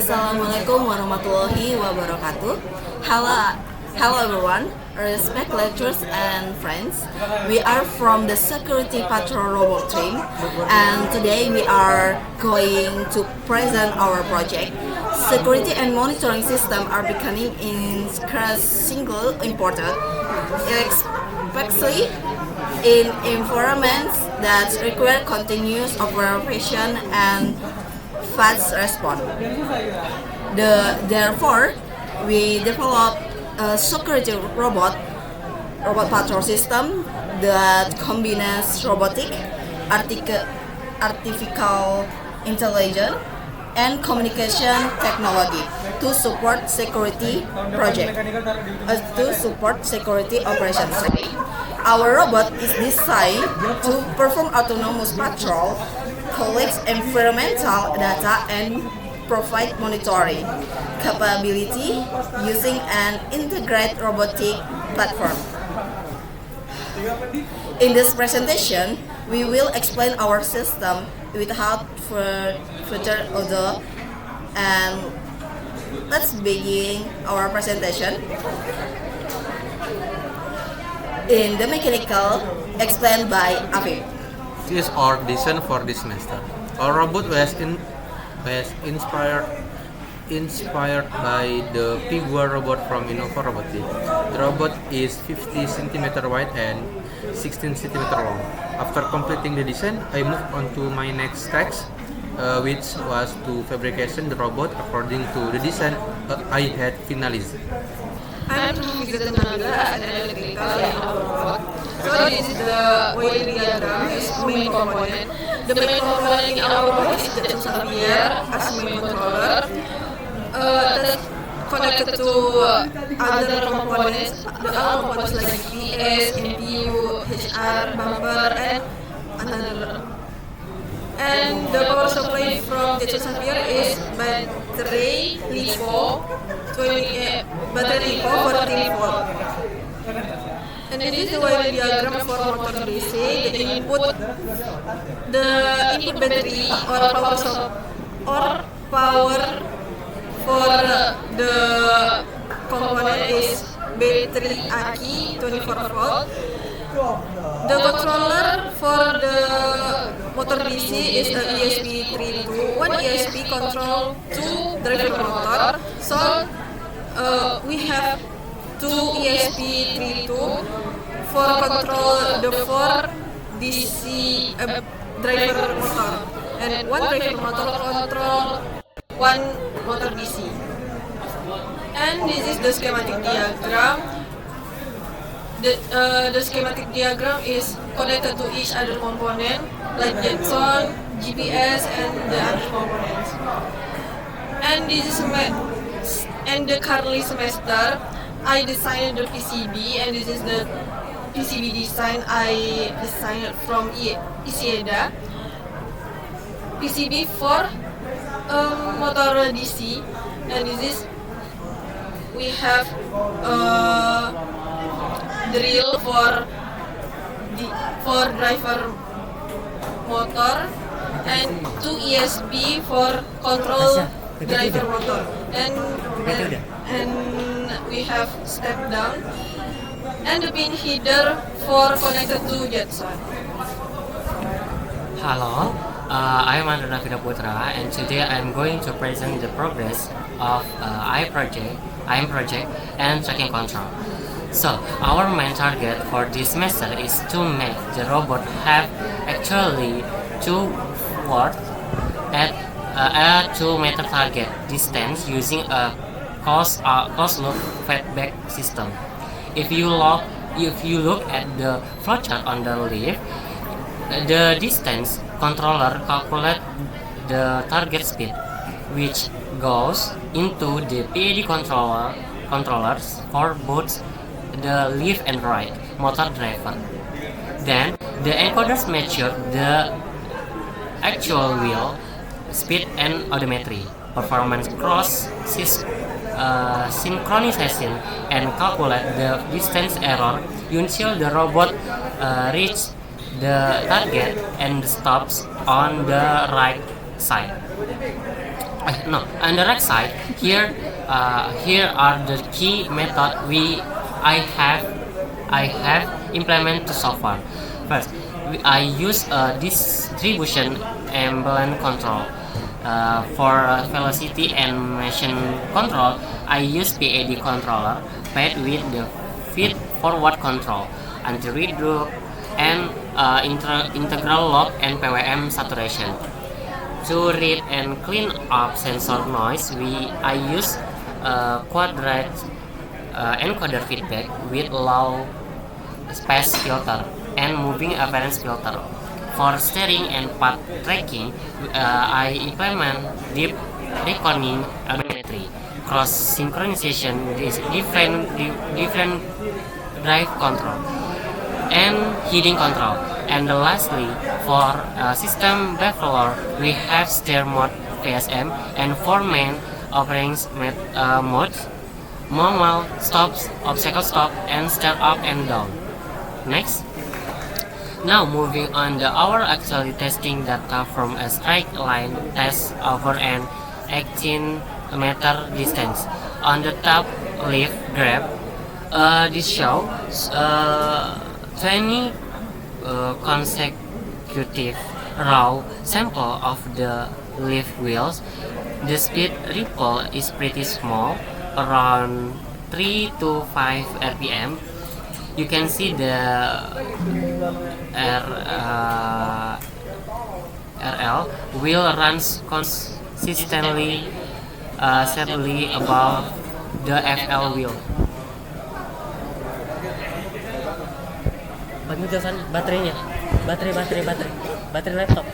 Assalamualaikum warahmatullahi wabarakatuh. Hello everyone, respect lecturers and friends. We are from the Security Patrol Robot team, and today we are going to present our project. Security and monitoring system are becoming increasingly important, especially in environments that require continuous operation and fast response. Therefore, we developed a security robot patrol system that combines robotic, artificial intelligence, and communication technology to support security operations. Our robot is designed to perform autonomous patrol, collect environmental data, and provide monitoring capability using an integrated robotic platform. In this presentation, we will explain our system without further ado, and let's begin our presentation. In the mechanical, explained by Afif. This is our design for this semester. Our robot was inspired by the Pigua robot from Innova Robotics. The robot is 50 cm wide and 16 cm long. After completing the design, I moved on to my next task, which was to fabrication the robot according to the design I had finalized. I'm from Tenaga as an electrical and robot. So this is the way diagram is main component. The main component in our robot is the Xavier as main controller. That's connected to other components. The other components like PS, NPU, HR, bumper, and another. And the power supply from the Xavier is battery LiPo 14 volt. And this is the wiring diagram for motor DC. The input battery or power for the component is battery Aki 24 volt. The controller for the motor DC is a ESP32. One ESP control two driver motor. So we have two ESP32 for control the four DC driver motor, and one driver motor control one motor DC. And this is the schematic diagram. The schematic diagram is connected to each other component like Jetson, GPS, and the other components. And this is the currently semester I designed the PCB, and this is the PCB design I designed from ISIEDA. PCB for motor DC, and this is we have drill for driver motor and two ESP for control driver motor, and we have step down and the pin header for connected to Jetson. Hello, I'm Androna Putra, and today I'm going to present the progress of IM project and tracking control. So, our main target for this semester is to make the robot have actually 2 words at a 2-meter target distance using a closed loop feedback system. If you look at the flowchart on the left, the distance controller calculates the target speed, which goes into the PID controllers for both the left and right motor driver. Then the encoders measure the actual wheel speed and odometry, performance cross synchronization, and calculate the distance error until the robot reaches the target and stops on the right side. no, on the right side here are the key method I have implemented so far. First, I use a distribution ambient control. For velocity and motion control, I use PAD controller paired with the feed forward control, anti-redraw, and integral lock and PWM saturation. To read and clean up sensor noise, I use quadrant encoder feedback with low space filter and moving appearance filter. For steering and path tracking, I implement deep reckoning algorithm, cross synchronization, different drive control, and heading control. And lastly, for system baffler, we have steer mode PSM and four main operating modes: normal, stops, obstacle stop, and step up and down. Next. Now moving on, our actually testing data from a straight line test over an 18-meter distance. On the top left graph, this shows 20 consecutive raw sample of the leaf wheels. The speed ripple is pretty small, around 3 to 5 rpm. You can see the RL wheel runs consistently steadily above the FL wheel. Penjelasan baterainya, baterai laptop.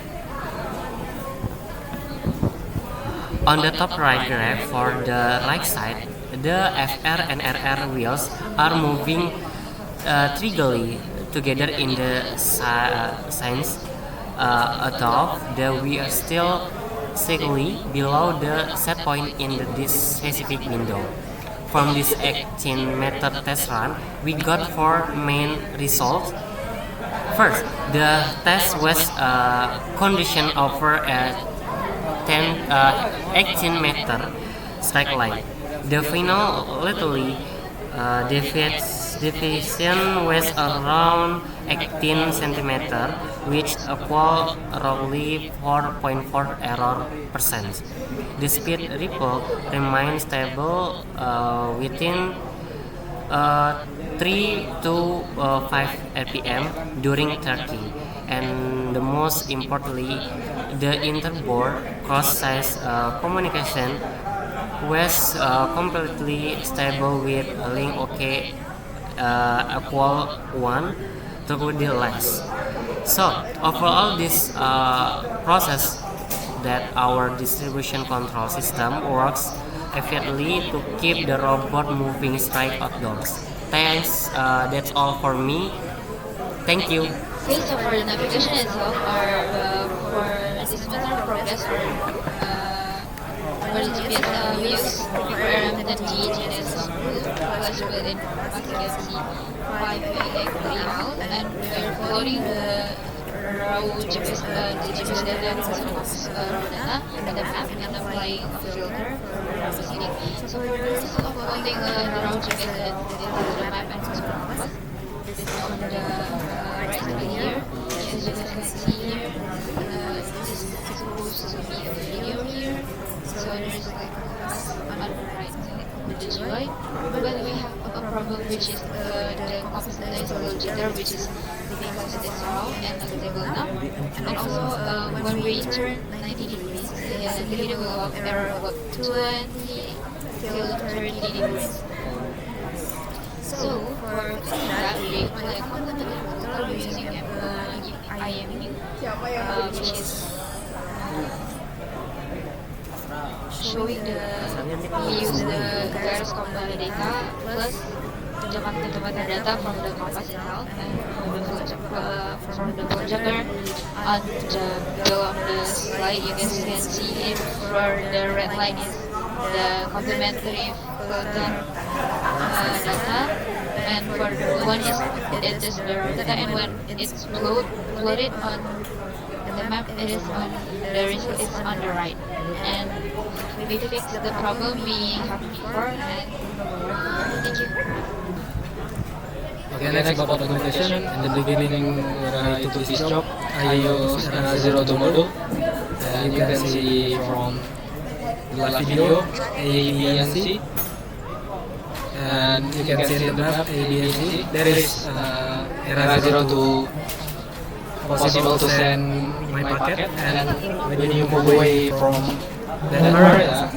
On the top right graph for the right side, the FR and RR wheels are moving triggly together in the sense above we are still slightly below the set point in this specific window. From this 18-meter test run, we got four main results. First, the test was conditioned over a 18-meter straight line. The final literally deviation was around 18 cm, which equal roughly 4.4 error percent. The speed ripple remains stable within 3 to 5 rpm during tracking, and the most importantly, the interboard cross-size communication was completely stable with link OK equal 1 to the less. So overall, this process that our distribution control system works efficiently to keep the robot moving straight outdoors. Thanks. That's all for me. Thank you. Okay, so for the navigation itself, or for this method of progress, for the GPS, we use the GGNS plus within PACC 5 layout, and we're following the raw GPS data and the map and applying a filter for proceeding. So for the process of uploading the raw GPS data to the map and system compass, this is on the right side here. As you can see here, this is supposed to be a video here. So there's like a compass on the right side of the GUI. But we have a problem, which is the compass data is a little jitter, which is because it is raw and not stable enough. And also when we turn 90 degrees, the video will have error about 20 till 30 degrees. So for that, we apply a complementary filter using IMU, which is showing we use the Gyrus Combine data plus the metadata from the compass itself and from the projector. On the middle of the slide, you can see it where the red line is the complementary filter data, and for the blue one it is the data, and when it's loaded on the map, it is on the the result is on the right. And we fix the problem we have before. And thank you. Okay, next about documentation. In the beginning, when I took this job, I used Zero to model. And you can see from the last video, A, B, and C. And you can see in the map A, B, and C. There is area 0 to possible to send my packet, and when you move away from that area,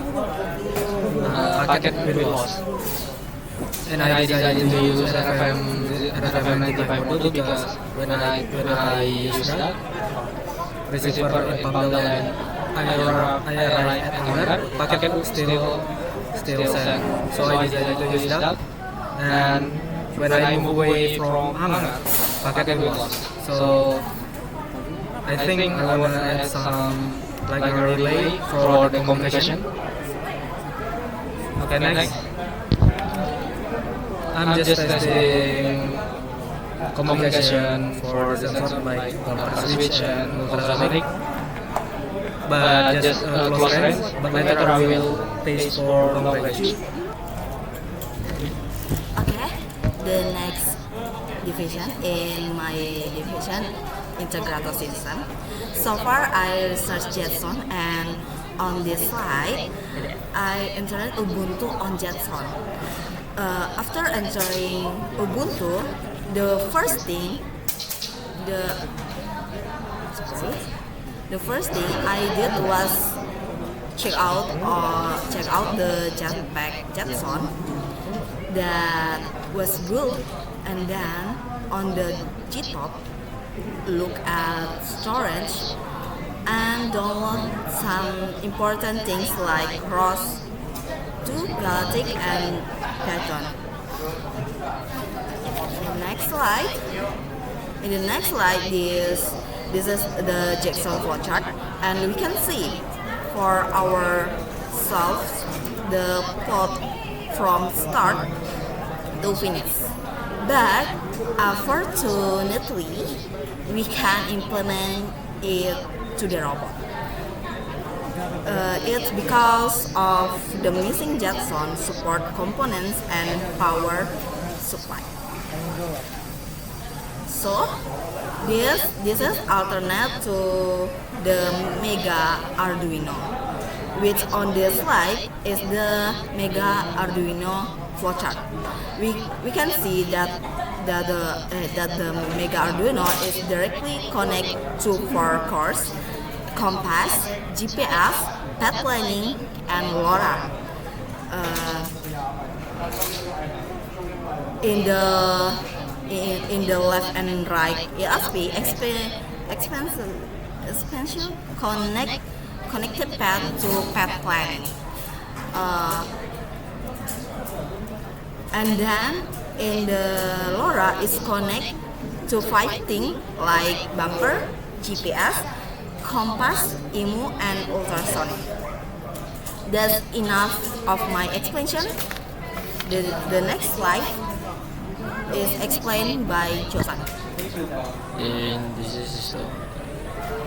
packet will be lost. And I decided to use RFM 95.2 because when I use that receiver in Pangkalan, I arrive at Angar, packet still send. So I decided to use that. And when I move away from Angar, packet will be lost. So I think I wanna add some like a relay for the communication. Okay, next. I'm just testing communication for sensor like ultrasonic and ultrasonic, but just close range. But later I will test for long range. Okay, the next division in my division, integrator system. So far I researched Jetson, and on this slide I entered Ubuntu on Jetson. After entering Ubuntu, the first thing I did was check out the Jetpack Jetson that was good, and then on the GitHub look at storage and download some important things like ROS 2, Galactic, and Python. In the next slide, this is the JSON flowchart, and we can see for ourselves the plot from start to finish. But unfortunately, we can implement it to the robot. It's because of the missing JSON support components and power supply. So this is alternate to the Mega Arduino, which on this slide is the Mega Arduino flowchart. We can see that the Mega Arduino is directly connected to 4 cores: Compass, GPS, path planning, and LoRa. In the left and right ESP expansion connected path to path planning. And then in the LoRa is connect to 5 things like bumper, GPS, compass, IMU, and ultrasonic. That's enough of my explanation. The next slide is explained by Josan. In this system,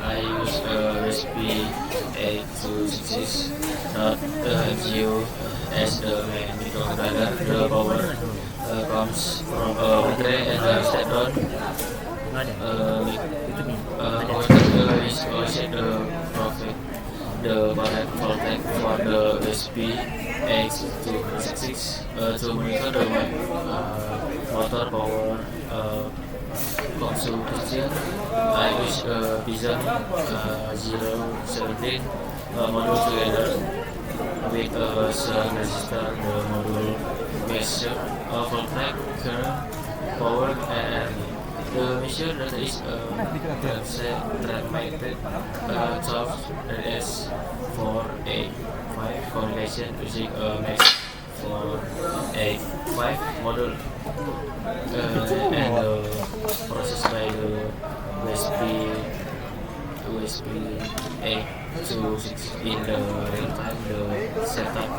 I use a recipe 8266, not MCU as the main microcontroller. The power comes from a battery and a step down. Converter is also the profit. The correct voltage for the USB X266 to monitor the motor power consumption. I use Bison 017 module together with a selang resistor. The module measure voltage, current, power, and energy. The measure that is transmitted charge that is 485 combination using a max 485 module and processed by the USB A26 in the real time. The setup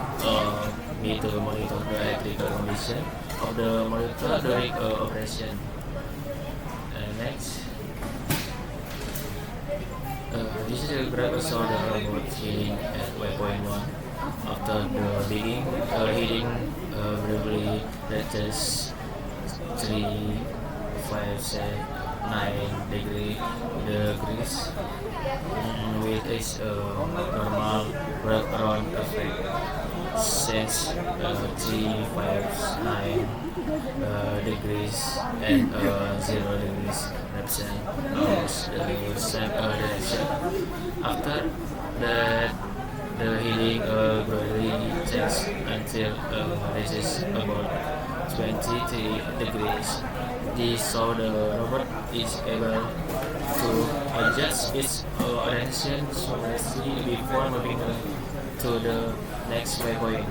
need to monitor the electrical condition of the monitor during next, This is a graph saw the robot hitting at waypoint 1. After the beginning, hitting briefly latest 3, 5, 7, 9 degrees with its normal wraparound effect since 3, 5, 9 degrees and 0 degrees represent the same direction. After that, the healing gradually changes until this is about 23 degrees. This so the robot is able to adjust its orientation smoothly before moving to the next waypoint.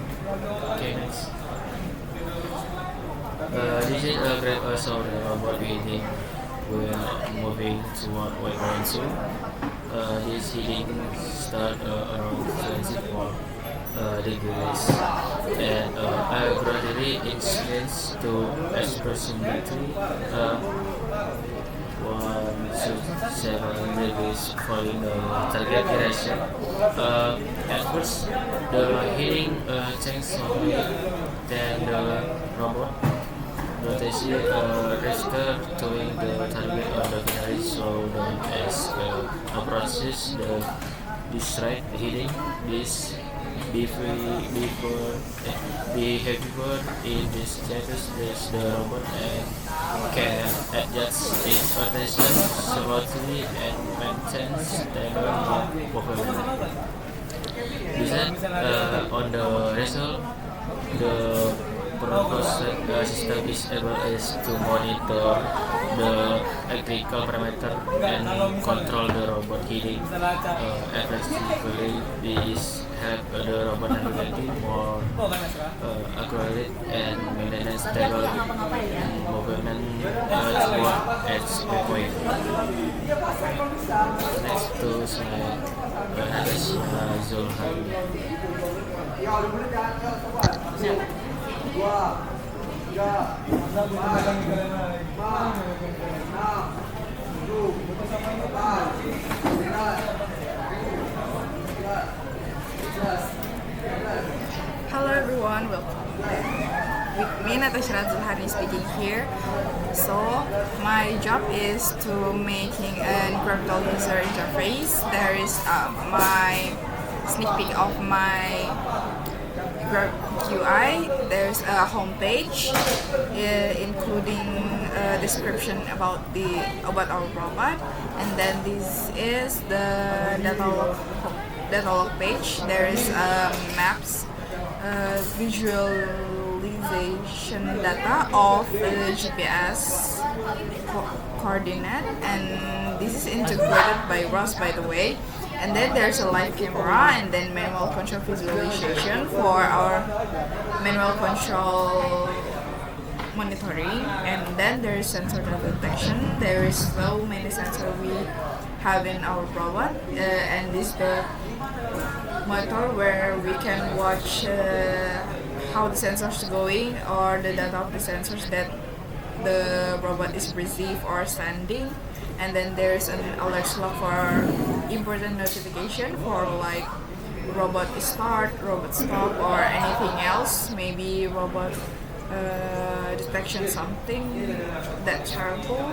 Okay, next. This is a great also the robot heating will moving toward waypoint 2. This heating start around 24 degrees and I gradually increase to approximately 1 to 7 degrees following the target direction. At first, the heating changes slowly, then the robot rotation register doing the target on the finally slow down as approaches the district heating. This behavior in this status is the robot and can adjust its rotation smoothly and maintain stable movement. Besides, on the result, the proposed system is able is to monitor the electrical parameter and control the robot heating effectively. This help the robot navigate more accurate and maintain stable movement toward its point. Next to slide, Natasha Zulhari. Hello everyone, welcome back. With me Natasha Zulhani speaking here. So my job is to making an graphical user interface. There is my sneak peek of my UI. There's a homepage including a description about our robot, and then this is the data log page. There is maps, visualization data of the GPS coordinate, and this is integrated by ROS, by the way. And then there's a live camera, and then manual control visualization for our manual control monitoring. And then there is sensor detection. There is so many sensors we have in our robot, and this the monitor where we can watch how the sensors going or the data of the sensors that the robot is receive or sending. And then there's an alert log for important notification for like robot start, robot stop, or anything else. Maybe robot detection something that's harmful.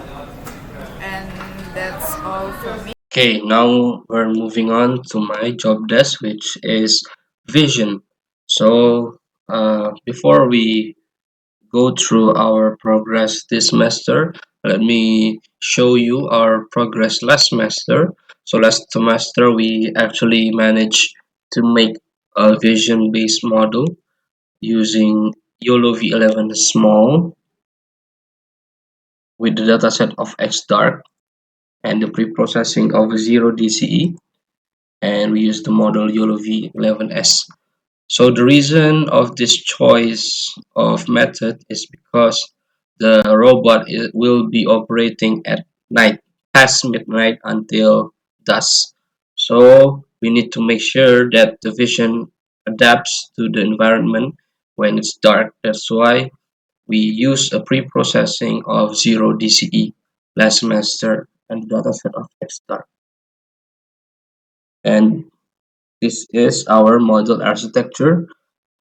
And that's all for me. Okay, now we're moving on to my job desk, which is vision. So, before we go through our progress this semester, let me show you our progress last semester. So, last semester, we actually managed to make a vision based model using YOLO V11 small with the dataset of XDark and the pre-processing of 0DCE, and we use the model YOLO V11S. So the reason of this choice of method is because the robot will be operating at night, past midnight until dusk. So we need to make sure that the vision adapts to the environment when it's dark. That's why we use a pre-processing of 0DCE last semester and the dataset of XDark. And this is our model architecture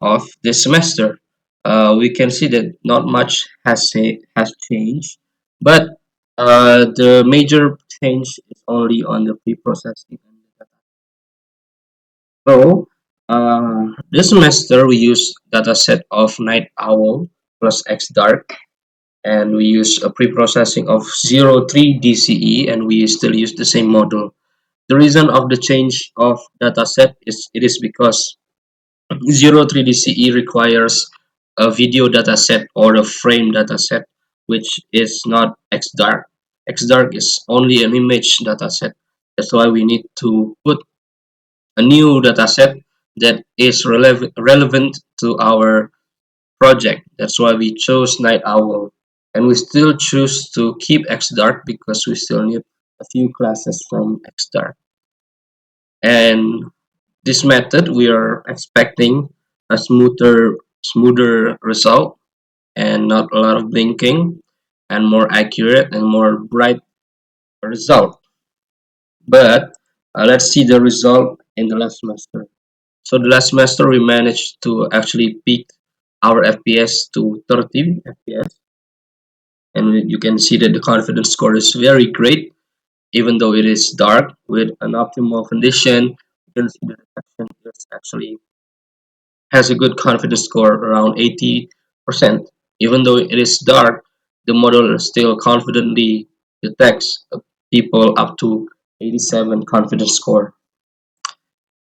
of this semester. We can see that not much has changed, but the major change is only on the pre-processing. So this semester we use dataset of Night Owl plus XDark, and we use a pre-processing of 03 DCE, and we still use the same model. The reason of the change of dataset is it is because 03 DCE requires a video dataset or a frame dataset, which is not XDark. XDark is only an image dataset. That's why we need to put a new dataset that is relevant to our project. That's why we chose Night Owl. And we still choose to keep XDark because we still need a few classes from XDark. And this method, we are expecting a smoother result and not a lot of blinking and more accurate and more bright result. But let's see the result in the last semester. So the last semester we managed to actually peak our FPS to 30 FPS, and you can see that the confidence score is very great even though it is dark. With an optimal condition, you can see the detection is actually has a good confidence score around 80%. Even though it is dark, the model still confidently detects people up to 87 confidence score.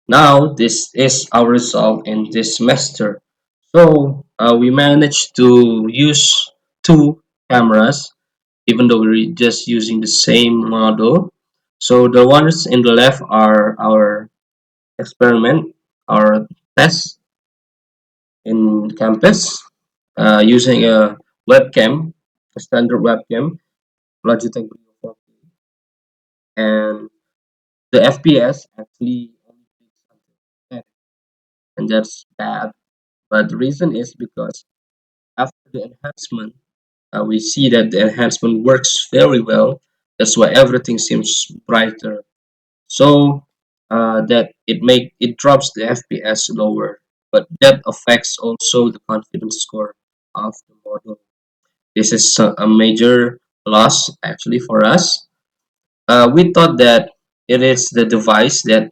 Now, this is our result in this semester. So, we managed to use two cameras, even though we're just using the same model. So, the ones in the left are our experiment, our test in campus, using a webcam, a standard webcam, Logitech Brio 4K, and the FPS actually only peaks until 10, and that's bad. But the reason is because after the enhancement, we see that the enhancement works very well. That's why everything seems brighter. So that it drops the FPS lower, but that affects also the confidence score of the model. This is a major loss actually for us. We thought that it is the device that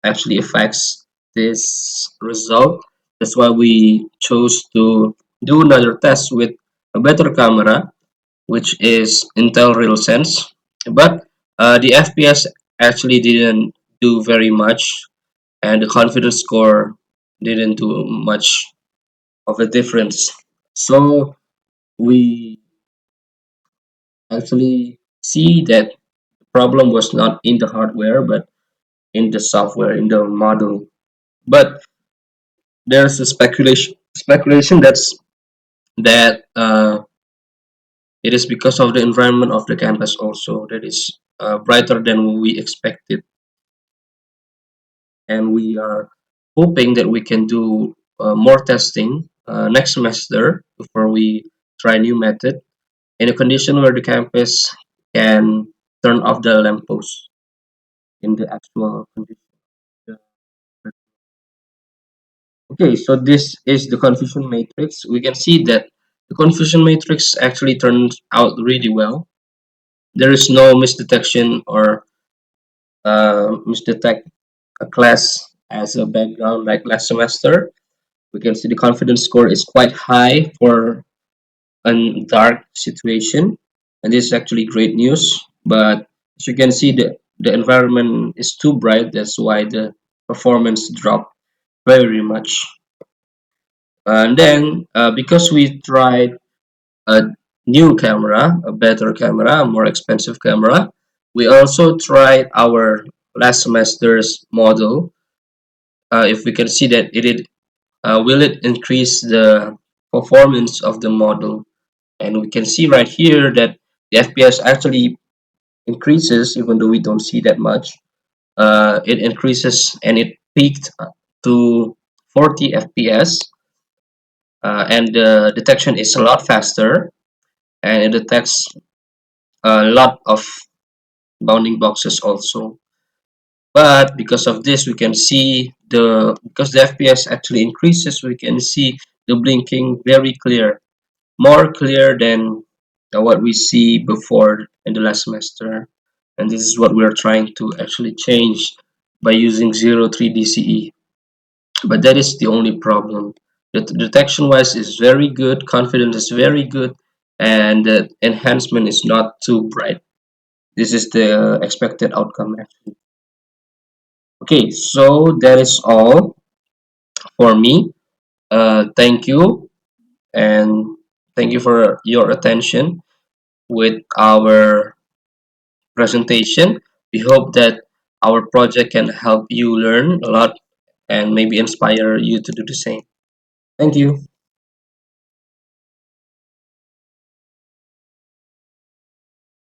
actually affects this result. That's why we chose to do another test with a better camera, which is Intel RealSense. But the FPS actually didn't do very much, and the confidence score didn't do much of a difference. So we actually see that the problem was not in the hardware, but in the software, in the model. But there's a speculation that it is because of the environment of the campus also that is brighter than we expected, and we are hoping that we can do more testing next semester before we try new method in a condition where the campus can turn off the lamppost in the actual condition. Okay, so this is the confusion matrix. We can see that the confusion matrix actually turns out really well. There is no misdetection or misdetect a class as a background like last semester. We can see the confidence score is quite high for a dark situation, and this is actually great news. But as you can see, the environment is too bright. That's why the performance dropped very much. And then because we tried a new camera, a better camera, a more expensive camera, we also tried our last semester's model. If we can see that will it increase the performance of the model, and we can see right here that the FPS actually increases even though we don't see that much. It increases and it peaked to 40 FPS, and the detection is a lot faster, and it detects a lot of bounding boxes also. But because of this, we can see because the FPS actually increases, we can see the blinking very clear, more clear than what we see before in the last semester. And this is what we're trying to actually change by using 03 DCE. But that is the only problem. The detection wise is very good, confidence is very good, and the enhancement is not too bright. This is the expected outcome actually. Okay, so that is all for me. Thank you, and thank you for your attention with our presentation. We hope that our project can help you learn a lot and maybe inspire you to do the same. Thank you.